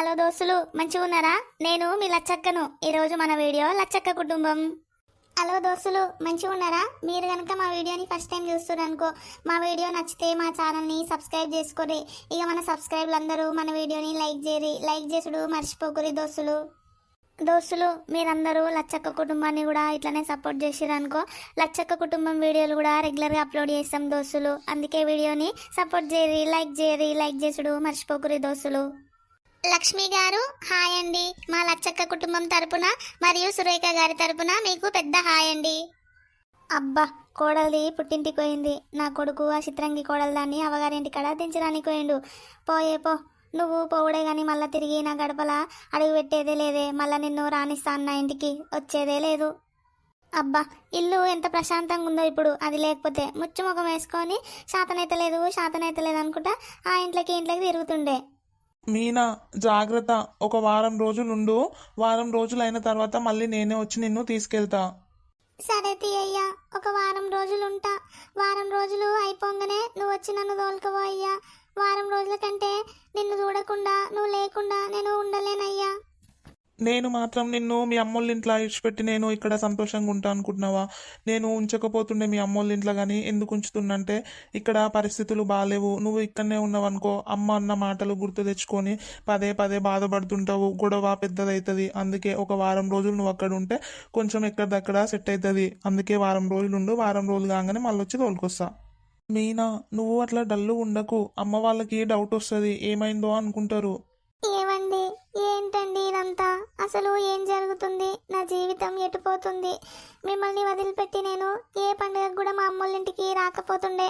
Hello దోస్తులు, మంచిగా ఉన్నారా? నేను మీ లచ్చక్కను. ఈరోజు మన వీడియో లచ్చక్క కుటుంబం. హలో దోస్తులు, మంచిగా ఉన్నారా? మీరు కనుక మా వీడియోని ఫస్ట్ టైం చూస్తున్నారనుకో, మా వీడియో నచ్చితే మా ఛానల్ని సబ్స్క్రైబ్ చేసుకోరి. ఇక మన సబ్స్క్రైబర్లు అందరూ మన వీడియోని లైక్ చేయరి. లైక్ చేసుడు మర్చిపోకురి దోస్తులు మీరందరూ లచ్చక్క కుటుంబాన్ని కూడా ఇట్లనే సపోర్ట్ చేసిరనుకో, లచ్చక్క కుటుంబం వీడియోలు కూడా రెగ్యులర్గా అప్లోడ్ చేస్తాం దోస్తులు. అందుకే వీడియోని సపోర్ట్ చేయరి, లైక్ చేసుడు మర్చిపోకురి దోస్తులు. లక్ష్మి గారు హాయ్ అండి. మా లచ్చక్క కుటుంబం తరపున మరియు సురేఖ గారి తరపున మీకు పెద్ద హాయ్ అండి. అబ్బా, కోడలిది పుట్టింటికి పోయింది. నా కొడుకు ఆ చిత్రంగి కోడలు దాన్ని అవగారింటి కడ దించడానికి పోయిండు. పో నువ్వు పోవుడే గాని మళ్ళా తిరిగి నా గడపల అడుగు పెట్టేదే లేదే. మళ్ళా నిన్ను రానిస్తా అన్న ఇంటికి వచ్చేదే లేదు. అబ్బా, ఇల్లు ఎంత ప్రశాంతంగా ఉందో ఇప్పుడు. అది లేకపోతే ముచ్చుముఖం వేసుకొని శాతనైతే లేదు అనుకుంటా ఆ ఇంట్లోకి తిరుగుతుండే. మీనా జాగ్రత్త, ఒక వారం రోజులుండు. వారం రోజులైన తర్వాత మళ్ళీ నేనే వచ్చి నిన్ను తీసుకెళ్తా. సరే తీయ్యా, ఒక వారం రోజులుంటా. వారం రోజులు అయిపోగానే నువ్వు వచ్చి నన్ను తోలుకపో అయ్యా. వారం రోజుల కంటే నిన్ను చూడకుండా నువ్వు లేకుండా నేను ఉండలేనయ్యా. నేను మాత్రం నిన్ను మీ అమ్మోళ్ళ ఇంట్లో ఇడిచిపెట్టి నేను ఇక్కడ సంతోషంగా ఉంటా అనుకుంటున్నావా? నేను ఉంచకపోతుండే మీ అమ్మోళ్ళ ఇంట్లో, కానీ ఎందుకు ఉంచుతుందంటే ఇక్కడ పరిస్థితులు బాగాలేవు. నువ్వు ఇక్కడనే ఉన్నావనుకో, అమ్మ అన్న మాటలు గుర్తు తెచ్చుకొని పదే బాధపడుతుంటావు. గొడవ పెద్దదవుతుంది. అందుకే ఒక వారం రోజులు నువ్వు అక్కడ ఉంటే కొంచెం ఎక్కడిదక్కడ సెట్ అవుతుంది. అందుకే వారం రోజులు ఉండు. వారం రోజులు కాగానే మళ్ళీ వచ్చి తోలుకొస్తా. మీనా, నువ్వు అట్లా డల్లు ఉండకు. అమ్మ వాళ్ళకి డౌట్ వస్తుంది, ఏమైందో అనుకుంటారు. ఏమండి, ఏంటండి ఇదంతా? అసలు ఏం జరుగుతుంది? నా జీవితం ఎటుపోతుంది? మిమ్మల్ని వదిలిపెట్టి నేను ఏ పండుగకు కూడా మా అమ్మోళ్ళింటికి రాకపోతుండే.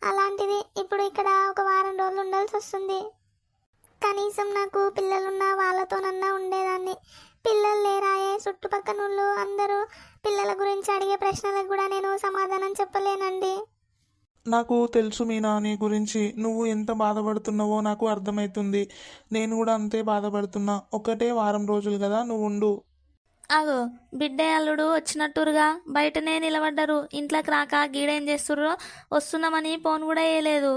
అలాంటిది ఇప్పుడు ఇక్కడ ఒక వారం రోజులు ఉండాల్సి వస్తుంది. కనీసం నాకు పిల్లలున్నా వాళ్ళతోనన్నా ఉండేదాన్ని. పిల్లలు లేరాయే. చుట్టుపక్కల అందరూ పిల్లల గురించి అడిగే ప్రశ్నలకు కూడా నేను సమాధానం చెప్పలేనండి. నాకు తెలుసు మీనా, నీ గురించి నువ్వు ఎంత బాధపడుతున్నావో నాకు అర్థమవుతుంది. నేను కూడా అంతే బాధపడుతున్నా. ఒకటే వారం రోజులు కదా, నువ్వు ఉండు. అగో, బిడ్డ అల్లుడు వచ్చినట్టురుగా బయటనే నిలబడ్డారు. ఇంట్లోకి రాక గీడేం చేస్తుర్రో వస్తున్నామని ఫోన్ కూడా వేయలేదు.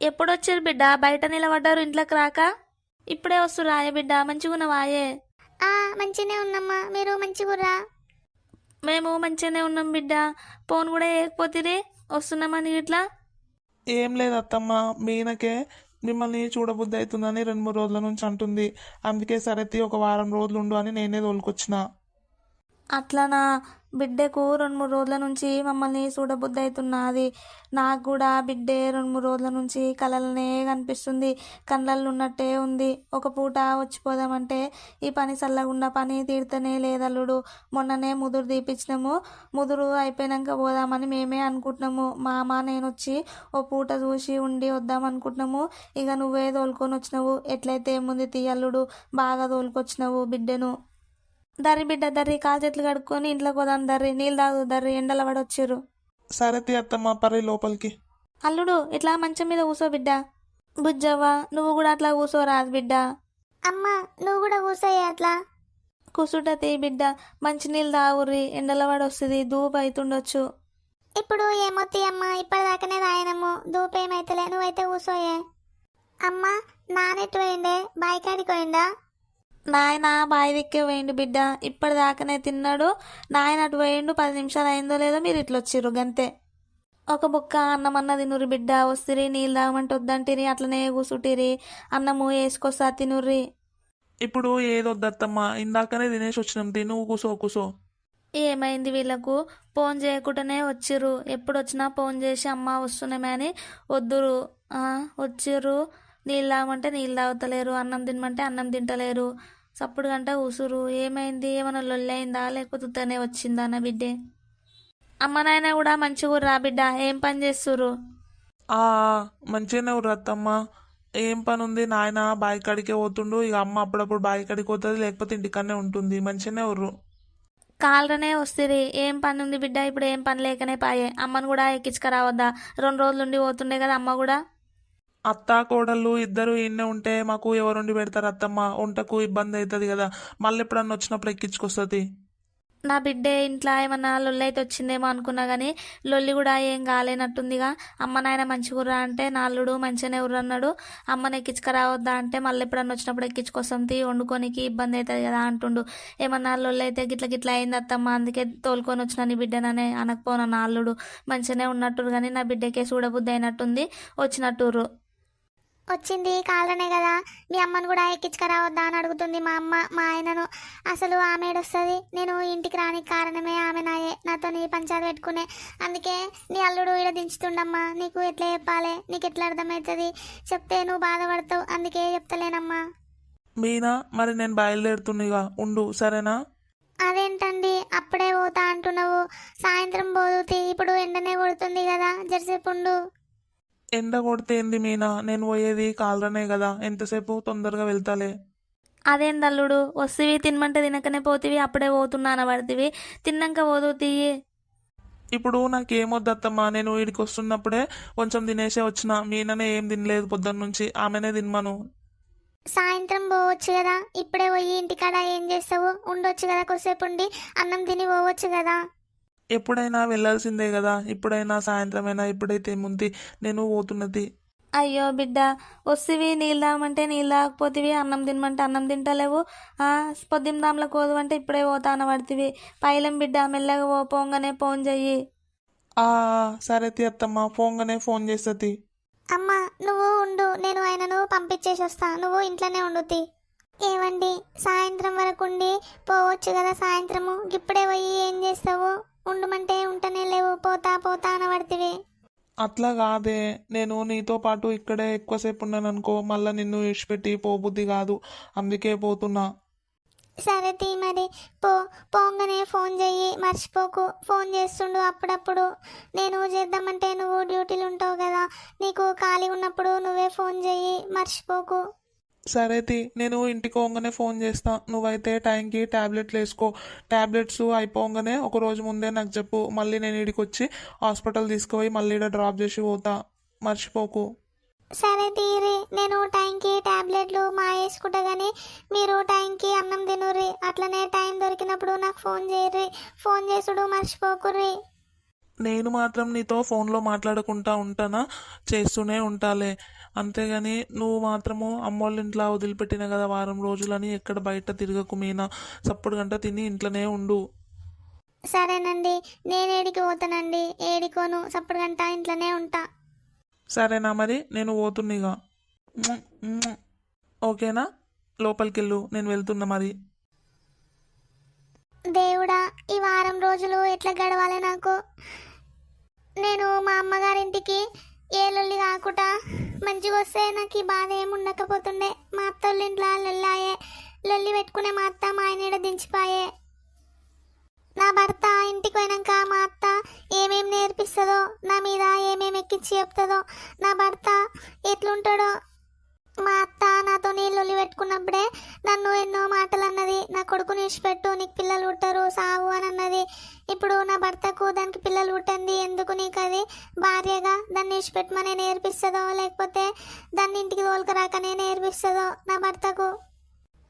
ఎప్పుడొచ్చారు బిడ్డ? బయట నిలబడ్డారు ఇంట్లోకి రాక. ఇప్పుడే వస్తురాయే బిడ్డ, మంచిగున్నవాయే? మంచిగానే ఉన్నమ్మా, మీరు మంచిగుర్రా? మేము మంచిగానే ఉన్నాం బిడ్డ. ఫోన్ కూడా వేయకపోతే వస్తున్నామని ఇట్లా. ఏం లేదు అత్తమ్మ, మీనకే మిమ్మల్ని చూడబుద్ధి అవుతుందని 2-3 రోజుల నుంచి అంటుంది. అందుకే సరే ఒక వారం రోజులు ఉండు అని నేనే తోలుకొచ్చిన. అట్లనా? బిడ్డకు 2-3 రోజుల నుంచి మమ్మల్ని చూడబుద్ధి అవుతున్నది. నాకు కూడా బిడ్డే 2-3 రోజుల నుంచి కలలనే కనిపిస్తుంది. కళ్ళల్లో ఉన్నట్టే ఉంది. ఒక పూట వచ్చిపోదామంటే ఈ పని చల్లగుండా పని తీరుతనే లేదల్లుడు. మొన్ననే ముదురు తీపిచ్చినాము. ముదురు అయిపోయినాక పోదామని మేమే అనుకుంటున్నాము. మా అమ్మ నేను వచ్చి ఓ పూట చూసి ఉండి వద్దాం అనుకుంటున్నాము. ఇక నువ్వే తోలుకొని వచ్చినావు. ఎట్లయితే ఏముంది తీయల్లుడు, బాగా తోలుకొచ్చినావు బిడ్డను. దర్రి బిడ్డ దర్రి, కాలు చేతులు కడుక్కొని ఇంట్లోకి పోదాం దర్రి. నీళ్ళు తాగు దర్రి, ఎండల పడొచ్చారు. సరే అత్తమ్మ, పర్రి లోపలికి. అల్లుడు ఇట్లా మంచం మీద కూసో బిడ్డ. బుజ్జవ్వ, నువ్వు కూడా అట్లా కూసోరాదు బిడ్డ. అమ్మా, నువ్వు కూడా కూసోయే అట్లా. కూసుంటది బిడ్డ. మంచి నీళ్ళు తాగుర్రి, ఎండల పడొస్తుంది, దూపు అవుతుండొచ్చు. ఇప్పుడు ఏమొత్తి అమ్మా, ఇప్పటిదాకానే రాయనము. దూపేమైతలే, నువ్వైతే కూసోయే. అమ్మా, నానెట్టు పోయిండే? బాయికాడికి పోయిండా? నాయన బావి దిక్కే పోయిండు బిడ్డ. ఇప్పటిదాకానే తిన్నాడు. నాయన అటు పోయిండు. 10 నిమిషాలు అయిందో లేదో మీరు ఇట్లా వచ్చిర్రు గంతే. ఒక బుక్క అన్నం అన్న తినుర్రి బిడ్డ. వస్తురి, నీళ్ళు తాగమంటే వద్దంటిరి, అట్లనే కూసుటిరి. అన్నము వేసుకొస్తా తినుర్రి. ఇప్పుడు ఏదొద్దత్తమ్మ, ఇందాకనే తినేసి వచ్చినాం. తిను, కూసో. ఏమైంది వీళ్ళకు? ఫోన్ చేయకుండానే వచ్చిర్రు. ఎప్పుడు వచ్చినా ఫోన్ చేసి అమ్మ వస్తున్నామే అని వద్దురు. వచ్చిర్రు. నీళ్ళు తాగమంటే నీళ్ళు తాగుతలేరు, అన్నం తినమంటే అన్నం తింటలేరు. సప్పుడు గంట కూసురు. ఏమైంది? ఏమైనా లొల్లైందా లేకపోతే ఉత్తనే వచ్చిందా నా బిడ్డే? అమ్మ నాయన కూడా మంచిగా రా బిడ్డ. ఏం పని చేస్తుర్రు? మంచిగానే ఉర్రు అత్తమ్మ. ఏం పని ఉంది? నాయన బావి కాడికే పోతుండు. ఇక అమ్మ అప్పుడప్పుడు బావి కాడికి పోతుంది, లేకపోతే ఇంటికనే ఉంటుంది. మంచిగానే ఉర్రు. కాళ్ళనే వస్తుంది. ఏం పని ఉంది బిడ్డ? ఇప్పుడు ఏం పని లేకనే పాయే. అమ్మను కూడా ఎక్కించుకురావద్దా? 2 రోజులు ఉండి పోతుండే కదా అమ్మ కూడా. అత్త కోడళ్ళు ఇద్దరు ఈయనే ఉంటే మాకు ఎవరుండి పెడతారు అత్తమ్మ? వంటకు ఇబ్బంది అవుతుంది కదా. మళ్ళీ ఎప్పుడన్నా వచ్చినప్పుడు ఎక్కించుకొస్తుంది. నా బిడ్డే ఇంట్లో ఏమన్నా లొల్లి అయితే వచ్చిందేమో అనుకున్నా కానీ లొల్లి కూడా ఏం కాలేనట్టుందిగా. అమ్మ నాయన మంచిగుర్రా అంటే నాల్లుడు మంచిగానే ఉర్రన్నాడు. అమ్మని ఎక్కించుకురావద్దా అంటే మళ్ళీ ఎప్పుడన్నా వచ్చినప్పుడు ఎక్కించుకొస్తాం తీ, వండుకోనికి ఇబ్బంది అవుతుంది కదా అంటుండు. ఏమన్నా లొల్లి అయితే గిట్ల గిట్ల అయింది అత్తమ్మ, అందుకే తోలుకొని వచ్చిన నీ బిడ్డననే అనకపోనా నాల్లుడు. మంచిగానే ఉన్నట్టురు కానీ నా బిడ్డకే చూడబుద్ధి అయినట్టుంది, వచ్చినట్టుర్రు. వచ్చింది కాళ్ళనే కదా, మీ అమ్మను కూడా ఎక్కించుకురావద్దా అని అడుగుతుంది మా అమ్మ మా ఆయనను. అసలు ఆమె ఏడొస్తుంది, నేను ఇంటికి రానికి కారణమే ఆమె నాయే, నాతో నీ పంచాయతీ పెట్టుకునే. అందుకే నీ అల్లుడు ఈడ దించుతుండమ్మా, నీకు ఎట్లా చెప్పాలి, నీకు ఎట్లా అర్థమవుతుంది, చెప్తే నువ్వు బాధపడతావు, అందుకే చెప్తలేనమ్మా. మీనా మరి నేను బయలుదేరుతున్నా, ఉండు సరేనా? అదేంటండి అప్పుడే పోతా అంటున్నావు, సాయంత్రం పోదుతి, ఇప్పుడు ఎండనే కొడుతుంది కదా, జరసేపు ఉండు. ఎండ కొడితే ఏంది మీనా, నేను పోయేది కాలరనే కదా, ఎంతసేపు తొందరగా వెళ్తాలే. అదేందల్లుడు, వస్తువి తినమంటే తినకనే పోతివి, అప్పుడే పోతున్నా పడితివి, తిన్నాక పోదు తీయి. ఇప్పుడు నాకేమొద్దత్తమ్మా, నేను వీడికి వస్తున్నప్పుడే కొంచెం తినేసే వచ్చిన. మీననే ఏం తినలేదు పొద్దున్న నుంచి, ఆమెనే తినమను. సాయంత్రం పోవచ్చు కదా, ఇప్పుడే పోయి ఇంటికాడ ఏం చేస్తావు, ఉండొచ్చు కదా, కొద్దిసేపు ఉండి అన్నం తిని పోవచ్చు కదా. ఎప్పుడైనా వెళ్ళాల్సిందే కదా, ఇప్పుడైనా సాయంత్రమైనా, ఇప్పుడైతే ఏముంది, నేను పోతున్నది. అయ్యో బిడ్డ, వస్తువి నీళ్ళు తాగమంటే నీళ్ళు తాగకపోతివి, అన్నం తినమంటే అన్నం తింటలేవు. పొద్దున్నదాంలో కోదు అంటే ఇప్పుడే పోతాన పడితివి. పైలం బిడ్డ, మెల్లగా పోంగానే ఫోన్ చెయ్యి. ఆ సరే అత్తమ్మ, పోంగానే ఫోన్ చేస్తుంది. అమ్మ నువ్వు ఉండు, నేను ఆయనను పంపించేసి వస్తా, నువ్వు ఇంట్లోనే ఉండుతి. ఏవండి సాయంత్రం వరకు ఉండి పోవచ్చు కదా, సాయంత్రము ఇప్పుడే పోయి ఏం చేస్తావు, ఉండమంటే ఉంటనే లేవు, పోతా పోతా అనబడితివి. అట్లా కాదే, నేను నీతో పాటు ఇక్కడే ఎక్కువసేపు ఉన్నాను అనుకో, మళ్ళీ నిన్ను ఇడిచిపెట్టి పోబుద్ది కాదు, అందుకే పోతున్నా. సరే తీ మరి, పోంగానే ఫోన్ చెయ్యి, మర్చిపోకు. ఫోన్ చేస్తుండు అప్పుడప్పుడు, నేను చేద్దామంటే నువ్వు డ్యూటీలు ఉంటావు కదా, నీకు ఖాళీ ఉన్నప్పుడు నువ్వే ఫోన్ చెయ్యి, మర్చిపోకు. సరే నేను ఇంటికి పోగానే ఫోన్ చేస్తా, నువ్వైతే టైంకి ట్యాబ్లెట్లు వేసుకో. ట్యాబ్లెట్స్ అయిపోగానే ఒక రోజు ముందే నాకు చెప్పు, మళ్ళీ నేను ఇడికి వచ్చి హాస్పిటల్ తీసుకుపోయి మళ్ళీ ఇక్కడ డ్రాప్ చేసి పోతా, మర్చిపోకు. సరే తీరి, నేను టైంకి టాబ్లెట్లు వేసుకుంటా కానీ మీరు టైంకి అన్నం తినుర్రి, అట్లనే టైం దొరికినప్పుడు నాకు ఫోన్ చేయర్రి, ఫోన్ చేసుడు మర్చిపోకుర్రి. నేను మాత్రం నీతో ఫోన్లో మాట్లాడుకుంటా ఉంటానా, చేస్తూనే ఉంటాలే. అంతేగాని నువ్వు మాత్రము అమ్మోళ్ళ ఇంట్లో వదిలిపెట్టిన కదా వారం రోజులని ఎక్కడ బయట తిరగకు మీనా, సప్పుడు గంట తిని ఇంట్లోనే ఉండు. సరేనండి, నేను ఏడికి పోతానండి, ఏడికోను, సప్పుడు గంట ఇంట్లోనే ఉంటా. సరేనా మరి, నేను పోతున్నా. ఓకేనా, లోపలికి వెళ్ళు, నేను వెళ్తున్నా మరి. దేవుడా, ఈ వారం రోజులు ఎట్లా గడవాలి నాకు, నేను మా అమ్మగారింటికి ఏ లొల్లి కాకుండా మంచిగా వస్తే నాకు ఈ బాధ ఏముండకపోతుండే. మా అత్తోళ్ళ ఇంట్లో లొల్లాయే, లొల్లి పెట్టుకునే మా అత్త మా ఆయన దించిపాయే. నా భర్త ఇంటికి పోయినాక మా అత్త ఏమేమి నేర్పిస్తుందో, నా మీద ఏమేమి ఎక్కించి చెప్తుందో, నా భర్త ఎట్లుంటాడో. మా అత్త నాతో నీళ్ళు పెట్టుకున్నప్పుడే నన్ను ఎన్నో మాటలు అన్నది, నా కొడుకుని విడిచిపెట్టు, నీకు పిల్లలు పుట్టరు, సావు అని అన్నది. ఇప్పుడు నా భర్తకు దానికి పిల్లలు పుట్టింది ఎందుకు, నీకు అది భార్యగా దాన్ని విడిచిపెట్టమనే నేర్పిస్తుందో, లేకపోతే దాన్ని ఇంటికి తోలుకరాకనే నేర్పిస్తుందో నా భర్తకు.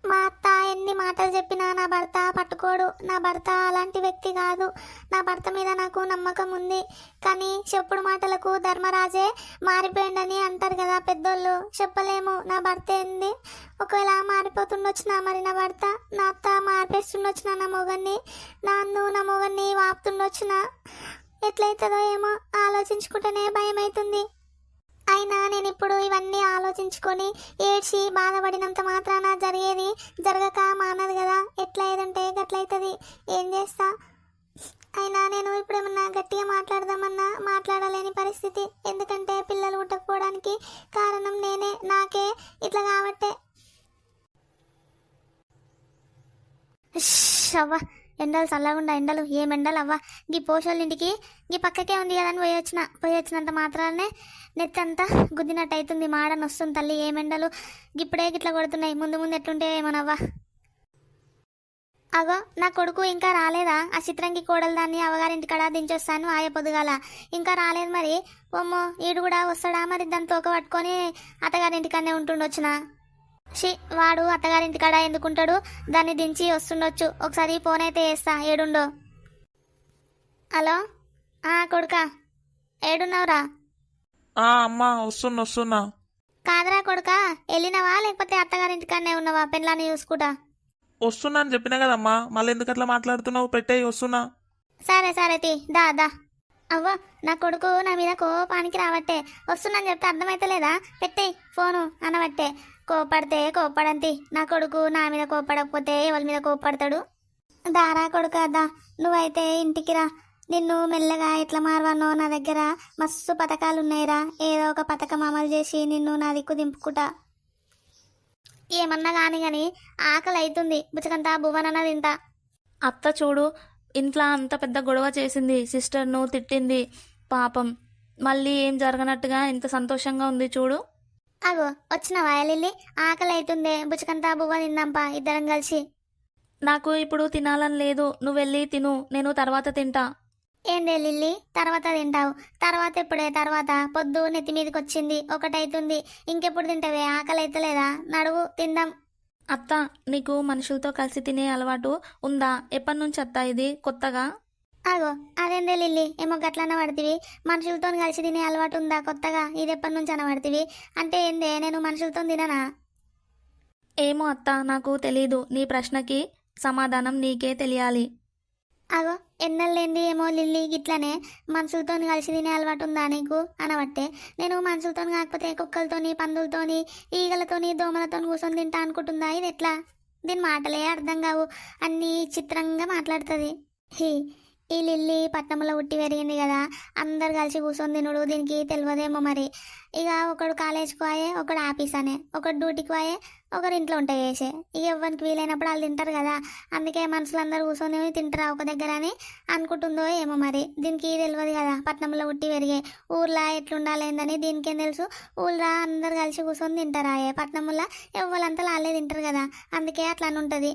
మా అత్త ఎన్ని మాటలు చెప్పినా నా భర్త పట్టుకోడు, నా భర్త అలాంటి వ్యక్తి కాదు. నా భర్త మీద నాకు నమ్మకం ఉంది, కానీ చెప్పుడు మాటలకు ధర్మరాజే మారిపోయిందని అంటారు కదా పెద్దోళ్ళు, చెప్పలేము నా భర్త ఏంది. ఒకవేళ మారిపోతుండొచ్చినా మరి నా భర్త, నా అత్త మార్పేస్తుండొచ్చినా నా మొగన్ని, నన్ను నా మొగన్ని వాపుతుండొచ్చినా, ఎట్లయితుందో ఏమో ఆలోచించుకుంటేనే భయం అవుతుంది. అయినా నేను ఇప్పుడు ఇవన్నీ ఆలోచించుకొని ఏడ్చి బాధపడినంత మాత్రాన జరిగేది జరగక మానదు కదా, ఎట్లా ఏదంటే గట్లయితుంది, ఏం చేస్తా. అయినా నేను ఇప్పుడు ఏమన్నా గట్టిగా మాట్లాడదామన్నా మాట్లాడలేని పరిస్థితి, ఎందుకంటే పిల్లలు పుట్టకపోవడానికి కారణం నేనే, నాకే ఇట్లా కాబట్టే. అవ్వ ఎండలు చల్లగుండా, ఎండలు ఏం ఎండలు అవ్వ. గీ పోషోళ్ళ ఇంటికి గీ పక్కకే ఉంది కదా అని పోయొచ్చినంత మాత్రానే నెత్తి అంతా గుద్దినట్టు అవుతుంది, మాడని వస్తుంది తల్లి, ఏమెండలు గిప్పుడే గిట్లా కొడుతున్నాయి, ముందు ముందు ఎట్లుంటే ఏమోనవ్వా. అగో నా కొడుకు ఇంకా రాలేదా, ఆ చిత్రంకి కోడలు దాన్ని అవగారింటికాడ దించొస్తాను ఆయ పొద్దుగాల, ఇంకా రాలేదు మరి. ఓమ్మో ఈడు కూడా వస్తాడా మరి, దాన్ని తోక పట్టుకొని అత్తగారింటికనే ఉంటుండొచ్చునా. షి వాడు అత్తగారింటి కాడ ఎందుకుంటాడు, దాన్ని దించి వస్తుండొచ్చు. ఒకసారి ఫోన్ అయితే వేస్తా, ఏడుండో. హలో కొడుకా, ఏడున్నావురా? అమ్మా వస్తున్నా. కాదరా కొడుకా, వెళ్ళినవా లేకపోతే అత్తగారింటి కాడనే ఉన్నావా పెళ్ళాన్ని చూసుకుంటా? వస్తున్నా అని చెప్పినా కదమ్మా, మళ్ళీ ఎందుకు అట్లా మాట్లాడుతున్నావు? పెట్టేయి, వస్తున్నా. సరే సరే దా దా. అవ్వ నా కొడుకు నా మీద కోపానికి రావట్టే, వస్తున్నాను చెప్తే అర్థమైతలేదా? పెట్టేయి ఫోను అనబట్టే. కోపడితే కోపడంతి, నా కొడుకు నా మీద కోపడకపోతే ఎవరి మీద కోపడతాడు? దారా కొడుకు దా, నువ్వైతే ఇంటికి రా. నిన్ను మెల్లగా ఎట్లా మారవానో నా దగ్గర మస్తు పథకాలు ఉన్నాయిరా. ఏదో ఒక పథకం అమలు చేసి నిన్ను నా దిక్కు దింపుకుంటా. ఏమన్నా కానీ ఆకలి అవుతుంది, బుచ్చకంతా భువనన్న తింటా. అత్త చూడు, ఇంట్లో అంత పెద్ద గొడవ చేసింది, సిస్టర్ను తిట్టింది పాపం. మళ్ళీ ఏం జరగనట్టుగా ఎంత సంతోషంగా ఉంది చూడు. అగో వచ్చినవా లిల్లీ? ఆకలి అవుతుందే, బుచ్చకంతా బువ్వ తిందాంపా ఇద్దరం కలిసి. నాకు ఇప్పుడు తినాలని లేదు, నువ్వు వెళ్ళి తిను, నేను తర్వాత తింటా. ఏందే లిల్లీ తర్వాత తింటావు? తర్వాత ఎప్పుడే? తర్వాత పొద్దు నెత్తి మీదకి వచ్చింది, ఒకటైతుంది. ఇంకెప్పుడు తింటావే? ఆకలి అవుతలేదా? నడువు తిందాం. అత్త, నీకు మనుషులతో కలిసి తినే అలవాటు ఉందా? ఎప్పటి నుంచి అత్త ఇది కొత్తగా? అగో అదేందే లిల్లీ, ఏమో గట్లన్న పడుతుంది. మనుషులతో కలిసి తినే అలవాటు ఉందా కొత్తగా? ఇది ఎప్పటి నుంచి అనబడుతుంది అంటే ఏందే? నేను మనుషులతో తిననా? ఏమో అత్త, నాకు తెలీదు. నీ ప్రశ్నకి సమాధానం నీకే తెలియాలి. అగో ఎన్నెళ్ళేంది ఏమో లిల్లీ, గిట్లనే మనుషులతో కలిసి తినే అలవాటు ఉందా నీకు అనబట్టే. నేను మనుషులతో కాకపోతే కుక్కలతోని, పందులతోని, ఈగలతోని, దోమలతోని కూర్చొని తింటా అనుకుంటుందా? ఇది ఎట్లా? దీని మాటలే అర్థం కావు, అన్నీ చిత్రంగా మాట్లాడుతుంది. ఈ లిల్లీ పట్నంలో ఉట్టి పెరిగింది కదా, అందరు కలిసి కూర్చొని తినుడు దీనికి తెలియదేమో మరి. ఇక ఒకడు కాలేజ్కి పోయే, ఒకడు ఆఫీస్ అనే, ఒకడు డ్యూటీకి పోయే, ఒకరు ఇంట్లో ఉంటాయి వేసే. ఇక ఎవరికి వీలైనప్పుడు వాళ్ళు తింటారు కదా, అందుకే మనుషులందరూ కూర్చొని తింటారా ఒక దగ్గర అని అనుకుంటుందో ఏమో మరి. దీనికి తెలియదు కదా, పట్నంలో ఉట్టి పెరిగే, ఊర్లో ఎట్లుండాలేందని దీనికేం తెలుసు. ఊళ్ళో అందరు కలిసి కూర్చొని తింటారా? పట్నంలో ఎవరంతా వాళ్ళే తింటారు కదా, అందుకే అట్లా అని ఉంటుంది.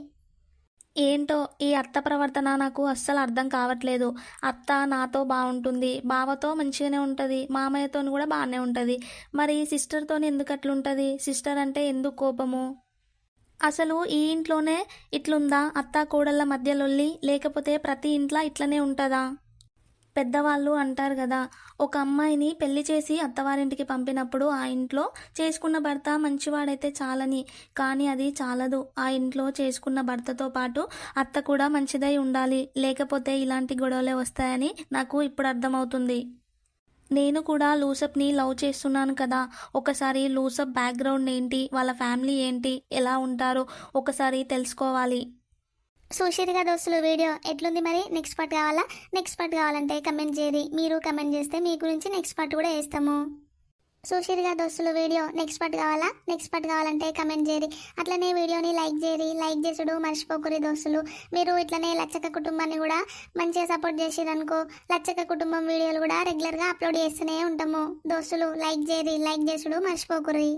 ఏంటో ఈ అత్త ప్రవర్తన నాకు అస్సలు అర్థం కావట్లేదు. అత్త నాతో బాగుంటుంది, బావతో మంచిగానే ఉంటుంది, మామయ్యతో కూడా బాగానే ఉంటుంది. మరి సిస్టర్తో ఎందుకు అట్లుంటుంది? సిస్టర్ అంటే ఎందుకు కోపము? అసలు ఈ ఇంట్లోనే ఇట్లుందా అత్త కోడళ్ళ మధ్య లొల్లి? లేకపోతే ప్రతి ఇంట్లో ఇట్లనే ఉంటుందా? పెద్దవాళ్ళు అంటారు కదా, ఒక అమ్మాయిని పెళ్లి చేసి అత్తవారింటికి పంపినప్పుడు ఆ ఇంట్లో చేసుకున్న భర్త మంచివాడైతే చాలని. కానీ అది చాలదు, ఆ ఇంట్లో చేసుకున్న భర్తతో పాటు అత్త కూడా మంచిదై ఉండాలి. లేకపోతే ఇలాంటి గొడవలే వస్తాయని నాకు ఇప్పుడు అర్థమవుతుంది. నేను కూడా లూసప్ని లవ్ చేస్తున్నాను కదా, ఒకసారి లూసప్ బ్యాక్గ్రౌండ్ ఏంటి, వాళ్ళ ఫ్యామిలీ ఏంటి, ఎలా ఉంటారో ఒకసారి తెలుసుకోవాలి. చూసిరుగా దోస్తులు వీడియో ఎట్లుంది మరి? నెక్స్ట్ పార్ట్ కావాలా? నెక్స్ట్ పార్ట్ కావాలంటే కమెంట్ చేయరి. మీరు కమెంట్ చేస్తే మీ గురించి నెక్స్ట్ పార్ట్ కూడా వేస్తాము. చూసిరుగా దోస్తులు వీడియో నెక్స్ట్ పార్ట్ కావాలా? నెక్స్ట్ పార్ట్ కావాలంటే కమెంట్ చేయరి. అట్లనే వీడియోని లైక్ చేయరి. లైక్ చేసుడు మర్చిపోకురి దోస్తులు. మీరు ఇట్లనే లచ్చక్క కుటుంబాన్ని కూడా మంచిగా సపోర్ట్ చేసిరనుకో, లచ్చక్క కుటుంబం వీడియోలు కూడా రెగ్యులర్గా అప్లోడ్ చేస్తూనే ఉంటాము. దోస్తులు లైక్ చేయరి, లైక్ చేసుడు మర్చిపోకురి.